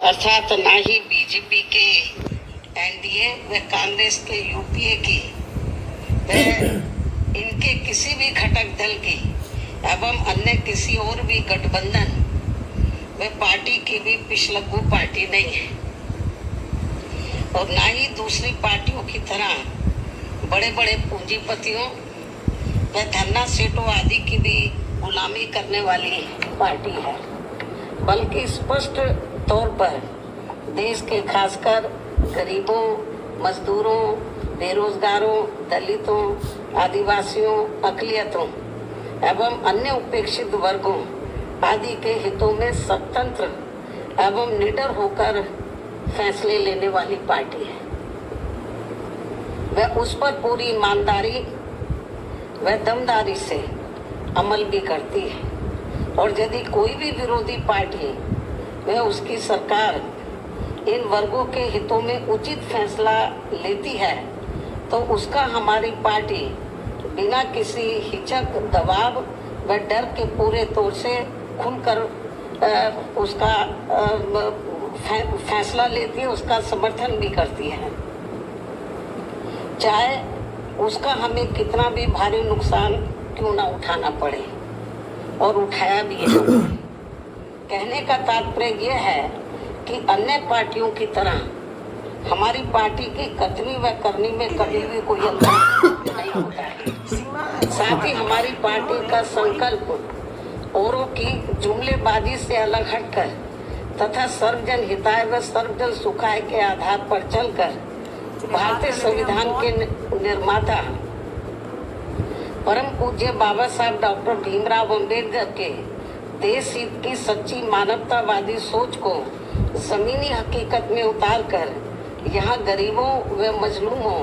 अर्थात ना ही बीजेपी के एनडीए व कांग्रेस के यूपीए की व इनके किसी भी घटक दल की एवं अन्य किसी और भी गठबंधन व पार्टी की भी पिछलग्गू पार्टी नहीं है और ना ही दूसरी पार्टियों की तरह बड़े बड़े पूंजीपतियों व धन्ना सेठों आदि की भी गुलामी करने वाली पार्टी है, बल्कि स्पष्ट तौर पर देश के खासकर गरीबों, मजदूरों, बेरोजगारों, दलितों, आदिवासियों, अकलियतों एवं अन्य उपेक्षित वर्गों आदि के हितों में स्वतंत्र एवं निडर होकर फैसले लेने वाली पार्टी है। वह उस पर पूरी ईमानदारी व दमदारी से अमल भी करती है और यदि कोई भी विरोधी पार्टी व उसकी सरकार इन वर्गों के हितों में उचित फैसला लेती है तो उसका हमारी पार्टी बिना किसी हिचक, दबाव व डर के पूरे तौर से खुलकर उसका फैसला लेती है, उसका समर्थन भी करती है, चाहे उसका हमें कितना भी भारी नुकसान क्यों ना उठाना पड़े, और उठाया भी है। कहने का तात्पर्य यह है कि अन्य पार्टियों की तरह हमारी पार्टी की कथनी व करनी में कभी भी कोई अंतर नहीं होता है। साथ ही हमारी पार्टी का संकल्प औरों की जुमलेबाजी से अलग हटकर तथा सर्वजन हिताय व सर्वजन सुखाय के आधार पर चलकर भारतीय संविधान के निर्माता परम पूज्य बाबा साहब डॉक्टर भीमराव अम्बेडकर के देश हित की सच्ची मानवतावादी सोच को जमीनी हकीकत में उतारकर यहाँ गरीबों व मजलूमों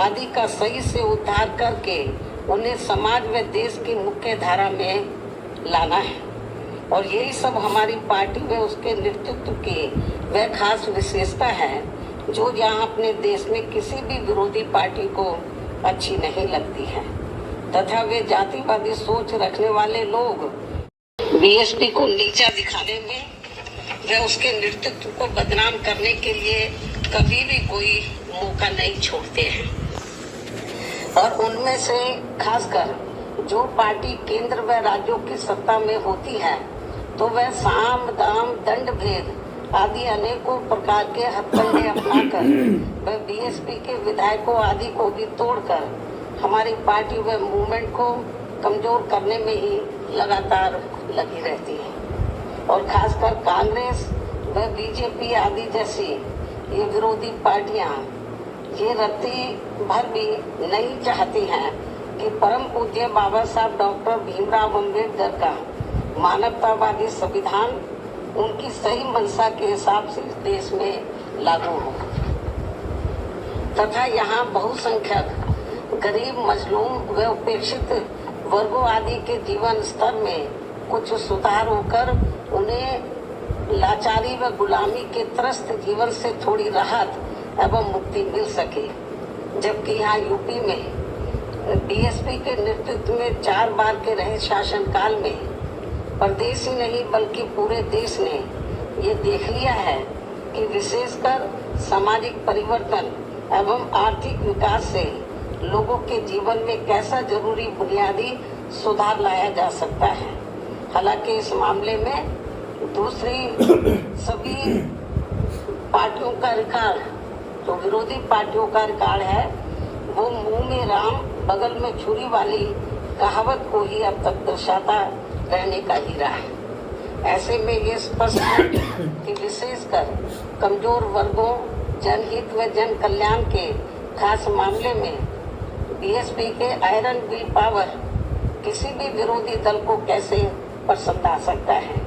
आदि का सही से उद्धार करके उन्हें समाज व देश की मुख्य धारा में लाना है। और यही सब हमारी पार्टी व उसके नेतृत्व की वह खास विशेषता है जो यहाँ अपने देश में किसी भी विरोधी पार्टी को अच्छी नहीं लगती है तथा वे जातिवादी सोच रखने वाले लोग बीएसपी को नीचा दिखाने में व उसके नेतृत्व को बदनाम करने के लिए कभी भी कोई मौका नहीं छोड़ते हैं। और उनमें से खासकर जो पार्टी केंद्र व राज्यों की सत्ता में होती है तो वह साम, दाम, दंड भेद आदि अनेकों प्रकार के हथकंडे अपनाकर वह बीएसपी के विधायकों आदि को भी तोड़कर हमारी पार्टी व मूवमेंट को कमजोर करने में ही लगातार लगी रहती है। और खासकर कांग्रेस व बीजेपी आदि जैसी ये विरोधी पार्टियां ये रत्ती भर भी नहीं चाहती हैं कि परम पूज्य बाबा साहब डॉक्टर भीमराव अम्बेडकर का मानवतावादी संविधान उनकी सही मंशा के हिसाब से इस देश में लागू हो तथा यहाँ बहुसंख्यक गरीब, मजलूम व उपेक्षित वर्गों आदि के जीवन स्तर में कुछ सुधार होकर उन्हें लाचारी व गुलामी के त्रस्त जीवन से थोड़ी राहत एवं मुक्ति मिल सके। जबकि यहाँ यूपी में बीएसपी के नेतृत्व में 4 बार के रहे शासनकाल में प्रदेश ही नहीं बल्कि पूरे देश ने ये देख लिया है कि विशेषकर सामाजिक परिवर्तन एवं आर्थिक विकास से लोगों के जीवन में कैसा जरूरी बुनियादी सुधार लाया जा सकता है। हालांकि इस मामले में दूसरी सभी पार्टियों का रिकॉर्ड, जो विरोधी पार्टियों का रिकॉर्ड है, वो मुंह में राम बगल में छुरी वाली कहावत को ही अब तक दर्शाता रहने का ही रहा है। ऐसे में ये स्पष्ट है कि विशेषकर कमजोर वर्गों, जनहित व जन कल्याण के खास मामले में बीएसपी के आयरन विल पावर किसी भी विरोधी दल को कैसे पसंद आ सकता है।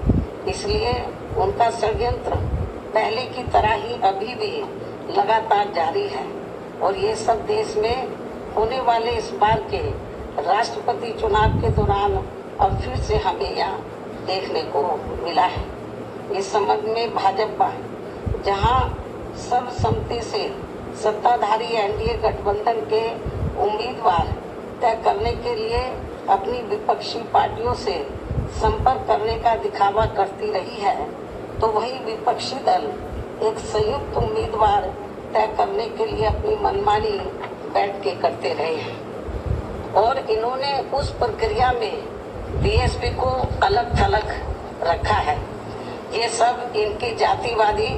इसलिए उनका षड्यंत्र पहले की तरह ही अभी भी लगातार जारी है और ये सब देश में होने वाले इस बार के राष्ट्रपति चुनाव के दौरान अब फिर से हमें यहाँ देखने को मिला है। इस संबंध में भाजपा जहाँ सर्वसम्मति से सत्ताधारी एनडीए गठबंधन के उम्मीदवार तय करने के लिए अपनी विपक्षी पार्टियों से संपर्क करने का दिखावा करती रही है, तो वही विपक्षी दल एक संयुक्त उम्मीदवार तय करने के लिए अपनी मनमानी बैठ के करते रहे हैं और इन्होंने उस प्रक्रिया में बीएसपी को अलग थलग रखा है। ये सब इनकी जातिवादी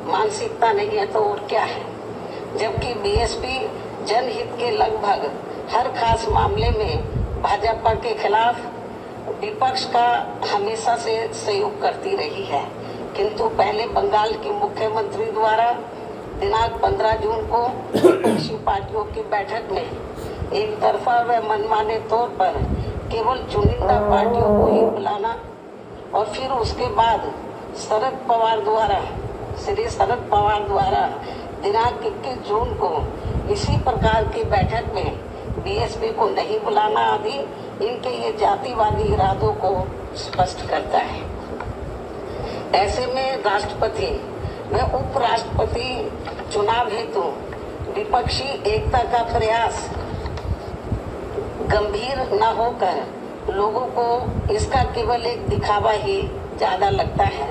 मानसिकता नहीं है तो और क्या है। जबकि बीएसपी जनहित के लगभग हर खास मामले में भाजपा के खिलाफ विपक्ष का हमेशा से सहयोग करती रही है, किंतु पहले बंगाल के मुख्यमंत्री द्वारा दिनांक 15 जून को विपक्षी पार्टियों की बैठक में एक तरफा व मनमाने तौर पर केवल चुनिंदा पार्टियों को ही बुलाना और फिर उसके बाद श्री शरद पवार द्वारा दिनांक 21 जून को इसी प्रकार की बैठक में बीएसपी को नहीं बुलाना आदि इनके ये जातिवादी इरादों को स्पष्ट करता है। ऐसे में राष्ट्रपति व उपराष्ट्रपति चुनाव हेतु विपक्षी एकता का प्रयास गंभीर न होकर लोगों को इसका केवल एक दिखावा ही ज्यादा लगता है,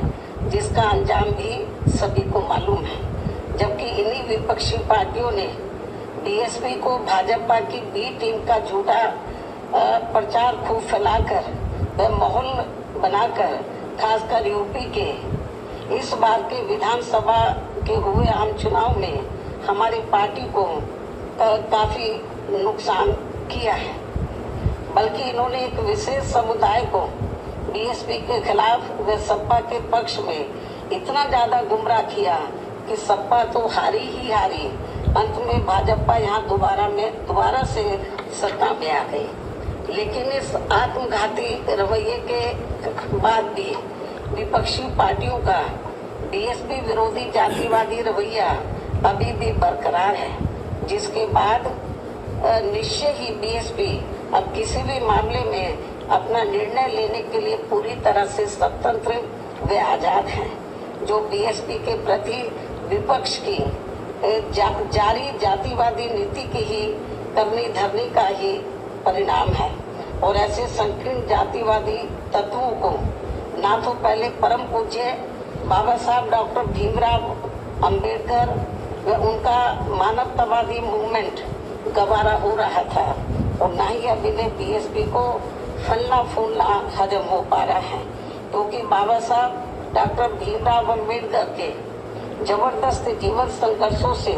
जिसका अंजाम भी सभी को मालूम है। जबकि इन्हीं विपक्षी पार्टियों ने बीएसपी को भाजपा की बी टीम का झूठा प्रचार खूब फैलाकर व माहौल बनाकर खासकर यूपी के इस बार के विधानसभा के हुए आम चुनाव में हमारी पार्टी को काफी नुकसान किया है। बल्कि इन्होंने एक विशेष समुदाय को बीएसपी के खिलाफ व सपा के पक्ष में इतना ज्यादा गुमराह किया कि सपा तो हारी ही हारी, अंत में भाजपा यहाँ दोबारा से सत्ता में आ गई। लेकिन इस आत्मघाती रवैये के बाद भी विपक्षी पार्टियों का बीएसपी विरोधी जातिवादी रवैया अभी भी बरकरार है, जिसके बाद निश्चय ही बीएसपी अब किसी भी मामले में अपना निर्णय लेने के लिए पूरी तरह से स्वतंत्र व आजाद है, जो बीएसपी के प्रति विपक्ष की जारी जातिवादी नीति की ही करनी धरनी का ही परिणाम है। और ऐसे संकीर्ण जातिवादी तत्वों को ना तो पहले परम पूज्य बाबा साहब डॉक्टर भीमराव अंबेडकर व उनका मानवतावादी मूवमेंट गवारा हो रहा था और ना ही अभी बीएसपी को फलना फूलना हजम हो पा रहा है, क्योंकि बाबा साहब डॉक्टर भीमराव अंबेडकर के जबरदस्त जीवन संघर्षों से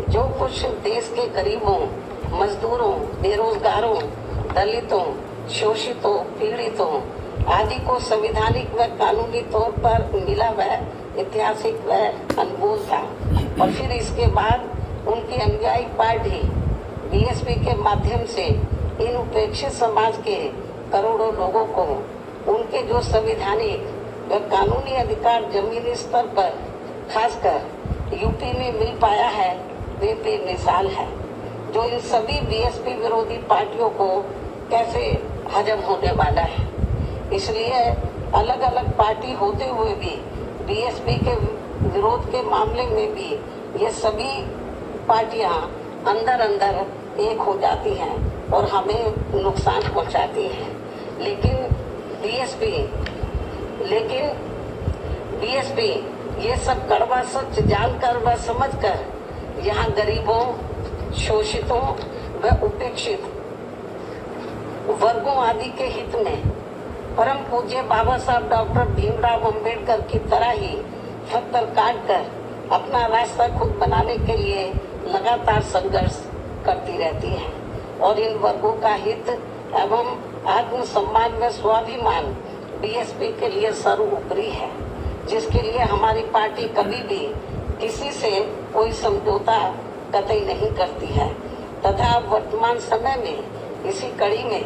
जो कुछ देश के गरीबों, मजदूरों, बेरोजगारों, दलितों, शोषितों, पीड़ितों आदि को संवैधानिक व कानूनी तौर पर मिला वह ऐतिहासिक व अनमोल था। और फिर इसके बाद उनकी अनुयायी पार्टी बीएसपी के माध्यम से इन उपेक्षित समाज के करोड़ों लोगों को उनके जो संवैधानिक व कानूनी अधिकार जमीनी स्तर पर खासकर यूपी में मिल पाया है, वे बेमिसाल है, जो इन सभी बीएसपी विरोधी पार्टियों को कैसे हजम होने वाला है। इसलिए अलग अलग पार्टी होते हुए भी बीएसपी के विरोध के मामले में भी ये सभी पार्टियां अंदर अंदर एक हो जाती हैं और हमें नुकसान पहुंचाती हैं। लेकिन बीएसपी ये सब कड़वा सच जानकर व समझकर यहाँ गरीबों, शोषितों व उपेक्षित वर्गों आदि के हित में परम पूज्य बाबा साहब डॉक्टर भीमराव अंबेडकर की तरह ही पत्थर काट कर अपना रास्ता खुद बनाने के लिए लगातार संघर्ष करती रहती है और इन वर्गों का हित एवं आत्मसम्मान व स्वाभिमान बीएसपी के लिए सर्वोपरि है, जिसके लिए हमारी पार्टी कभी भी किसी से कोई समझौता कतई नहीं करती है तथा वर्तमान समय में इसी कड़ी में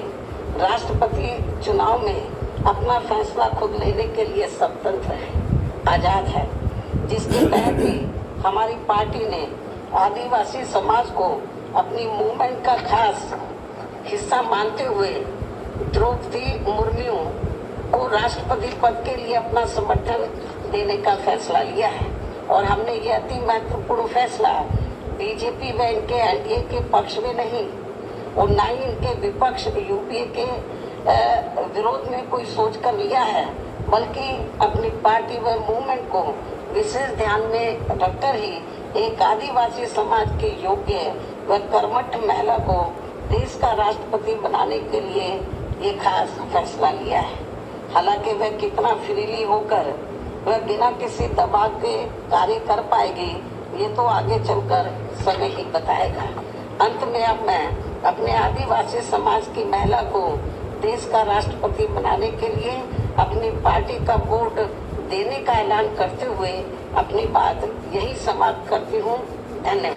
राष्ट्रपति चुनाव में अपना फैसला खुद लेने के लिए स्वतंत्र है, आजाद है, जिसके तहत ही हमारी पार्टी ने आदिवासी समाज को अपनी मूवमेंट का खास हिस्सा मानते हुए द्रौपदी मुर्मू को राष्ट्रपति पद के लिए अपना समर्थन देने का फैसला लिया है। और हमने ये अति महत्वपूर्ण फैसला बीजेपी व इनके एनडीए के पक्ष में नहीं और न ही इनके विपक्ष यूपीए के विरोध में कोई सोच कर लिया है, बल्कि अपनी पार्टी व मूवमेंट को विशेष ध्यान में रखकर ही एक आदिवासी समाज के योग्य व कर्मठ महिला को देश का राष्ट्रपति बनाने के लिए ये खास फैसला लिया है। हालांकि वह कितना फ्रीली होकर वह बिना किसी दबाव के कार्य कर पाएगी, ये तो आगे चलकर समय ही बताएगा। अंत में अब मैं अपने आदिवासी समाज की महिला को देश का राष्ट्रपति बनाने के लिए अपनी पार्टी का वोट देने का ऐलान करते हुए अपनी बात यही समाप्त करती हूँ। धन्यवाद।